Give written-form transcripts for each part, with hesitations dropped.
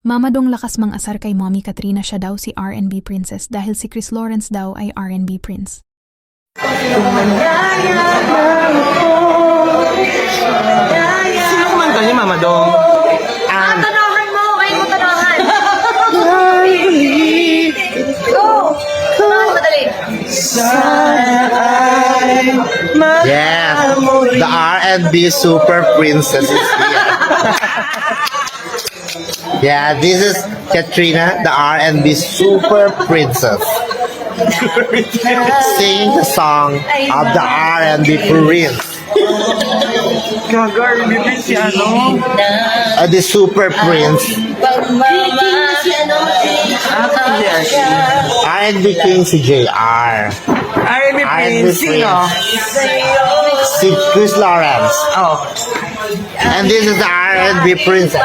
Mamadong lakas mang asar kay Mommy Katrina, siya daw si R&B Princess dahil si Chris Lawrence daw ay R&B Prince. Sino kumanta niya, Mamadong? Tanahan mo! Kain mo tanahan! Go! Tanahan madali! Yes, the R&B Super Princess is here. Yeah, this is Katrina, the R&B Super Princess. Sing the song of the R&B Prince. Gagar, bibig si ano? The Super Prince. R&B King si JR. R&B Prince, sino? Si Chris Lawrence. Oh, And this is the R&B Princess.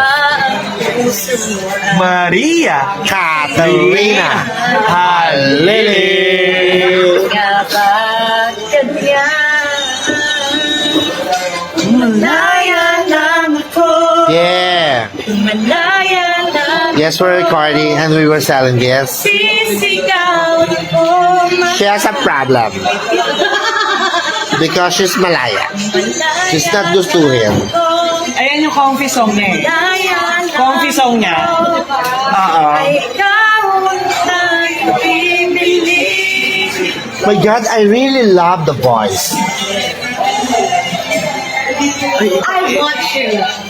Maria Katarina Halili. Yeah. Yes, we're recording and we were selling this. She has a problem. Because she's Malaya. She's not used to him. ayan yung comfy song niya eh. Comfy song niya. Oo. My God, I really love the voice. I want you.